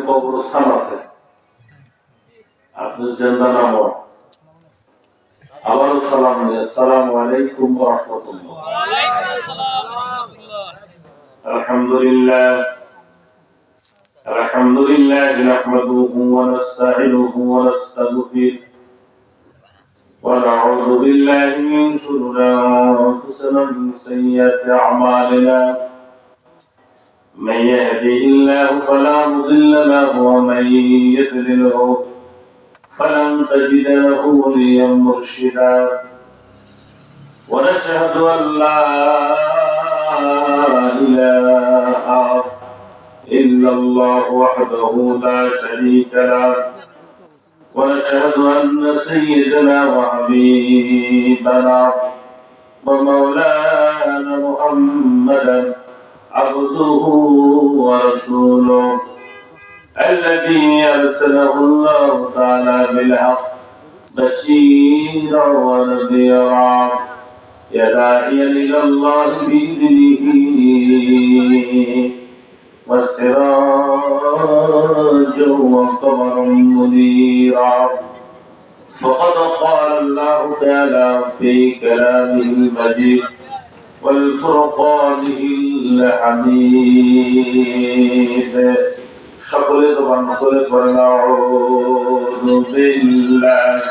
কবরস্থান আছে, আপনি জেন্দা নাম আবার সালাম আসসালামু আলাইকুম ওয়া রাহমাতুল্লাহ। ওয়া আলাইকুম আসসালাম ওয়া রাহমাতুল্লাহ। আলহামদুলিল্লাহ নাহমাদুহু ওয়া নাস্তাঈনুহু ওয়া নাস্তাগফিরুহ ওয়া নাউযু বিল্লাহি মিন শুরুরি আনফুসিনা ওয়া মিন সাইয়্যাতি আ'মালিনা। من يهده الله فلا مضل له ومن يضلله فلن تجد له وليا مرشدا. ونشهد أن لا إله إلا الله وحده لا شريك له. ونشهد أن سيدنا وحبيبنا ومولانا محمدا عبده ورسوله الذي أرسله الله تعالى بالحق بشيرا ونذيرا يا داعيا إلى الله بإذنه وسراجا وقمرا منيرا. فقد قال الله تعالى في كلامه المجيد والفرقانه الحميد. সকলে জবান খুলে পড়েন আউযু বিল্লাহি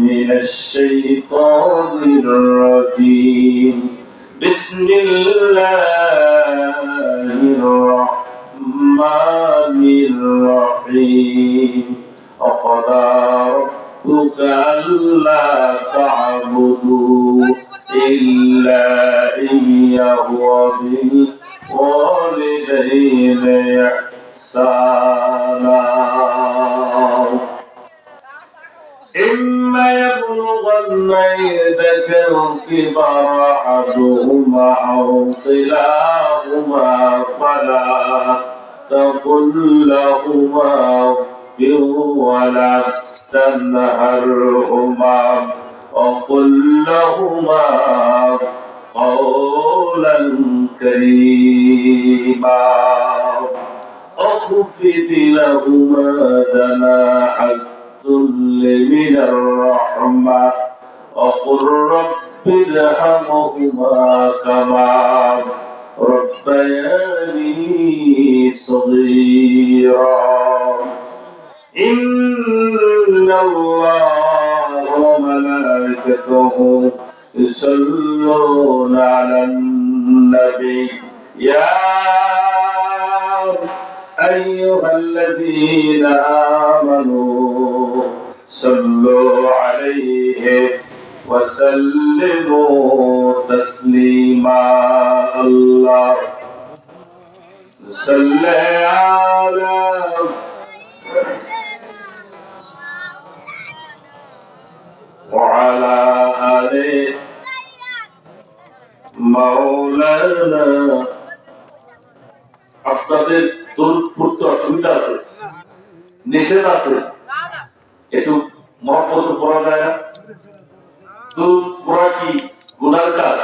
মিনাশ শাইতানির রাজীম। বিসমিল্লাহির রাহমানির রাহিম। وقضى ربك ألا تعبدوا إلا إياه وبالوالدين إحسانا. إما يبلغن عندك الكبر أحدهما أو كلاهما فلا تقل لهما ولا تنهرهما وقل لهما قولا كريما. واخفض لهما جناح الذل من الرحمة وقل رب ارحمهما كما ربياني صغيرا. إن الله وملائكته يصلون على النبي يا أيها الذين آمنوا صلوا عليه وسلموا تسليما. الله صل على وعلى آل مولانا. আপনাদের দরুদ পড়তে অসুবিধা আছে, নিষেধ আছে, একটু মহব্বত পড়া যায় না? দরুদ পড়া কি গুনার কাজ?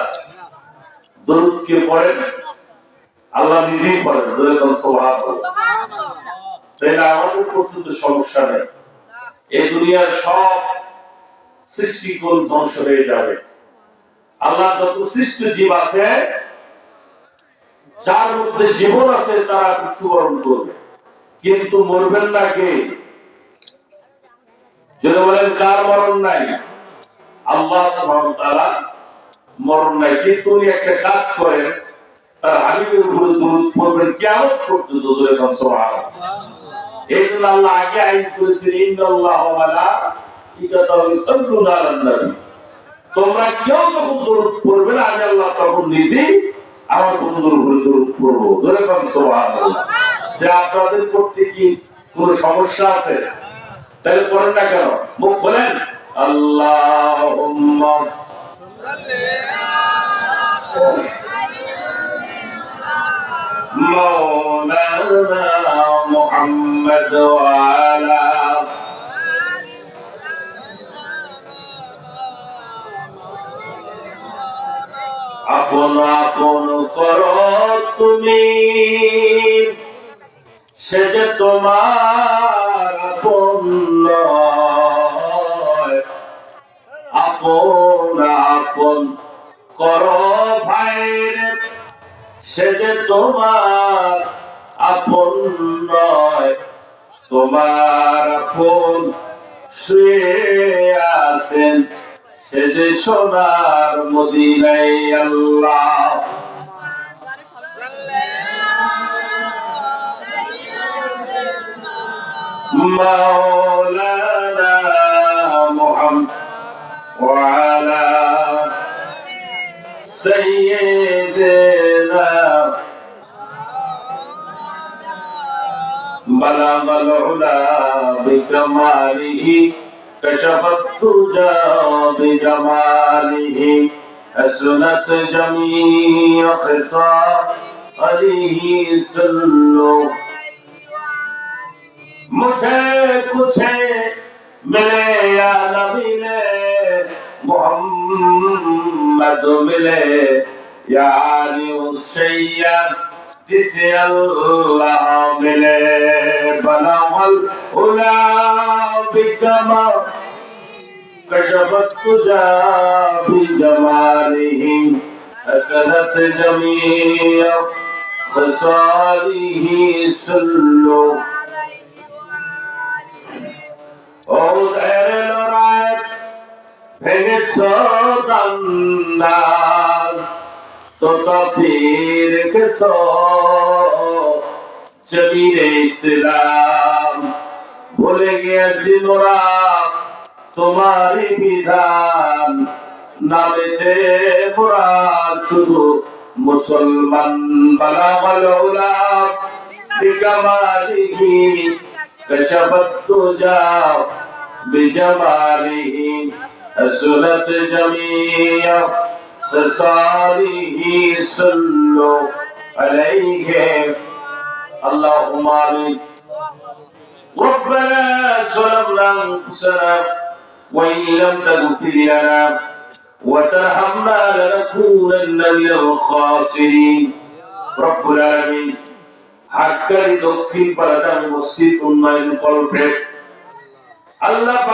দরুদ কে পড়েন? আল্লাহ নিজেই পড়েন। সুবহানাল্লাহ। তাইলে আমাদের পড়তে তো সমস্যা নেই। এই দুনিয়ার সব সৃষ্টিকুল ধ্বংস হয়ে যাবে। আল্লাহ যত সৃষ্ট জীব আছে, যার মধ্যে জীবন আছে, তারা মৃত্যুবরণ করবে, কিন্তু মরবেন না কে? যদি বলেন কার মরণ নাই? আল্লাহ সুবহানাহু ওয়া তাআলা মরণ নাই, কিন্তু উনি একটা কাজ করেন, তার হাবিবের উপরে দরুদ পড়বেন কিয়ামত পর্যন্ত। সুবহানাল্লাহ। এই জন্য আল্লাহ আগে আইন করেছেন, ইন্নাল্লাহা ওয়া মালাইকাতাহু ইউসাল্লুনা আলান নবী। তোমরা কেউ যখন দরুদ পড়বে না, আমি আল্লাহ তখন নিজেই আমার বন্ধুর উপরে দরুদ পড়বো। সুবহানাল্লাহ। যে আপনাদের পড়তে কি কোনো সমস্যা আছে? তাহলে পড়েন না কেন? মুখ খোলেন। আল্লাহুম্মা সাল্লি মাওলানা মুহাম্মদ ওয়া আলা আপন আপন করো তুমি সে যে তোমার আপন নয়, আপন আপন করো ভাইরে, সে যে তোমার আপন নয়, তোমার আপন শুয়ে আছেন সে যে সোনার মদিনায়। আল্লাহ মাওলানা মুহাম্মদ ওয়া আলা সাইয়্যিদিনা বালাগাল উলা বিকামালিহি কাশাফাত তুজা বিজামালিহি আসনাত জামিআ খিসালিহি সাল্লু। मुझे कुछ मिले या न मिले, मोहम्मद मिले या आली सैयद, जिसे अल्लाह मिले। बलागल उला बिकमा कशफत तुजा बिजमालिही असनत जमीअ खसालिही सल्लु। ও ধারে লড়াই ভেঙেছ দান্দার, তথাপি রেখেছ জমিনে ইসলাম। ভুলে গিয়েছি মোরা তোমারই বিধান, নামেতে মোরা শুধু মুসলমান। বালাগাল উলা বিকামালিহি كشفت تجا بجماله أسنت جميع خصاله صلوا عليه اللهم آمين. ربنا ظلمنا أنفسنا وإن لم تغفر لنا وترحمنا لنكونن من الخاسرين. رب العالمين হাটকারি দক্ষিণ পাড়াদান মসজিদ উন্নয়ন কল্পে আল্লাহ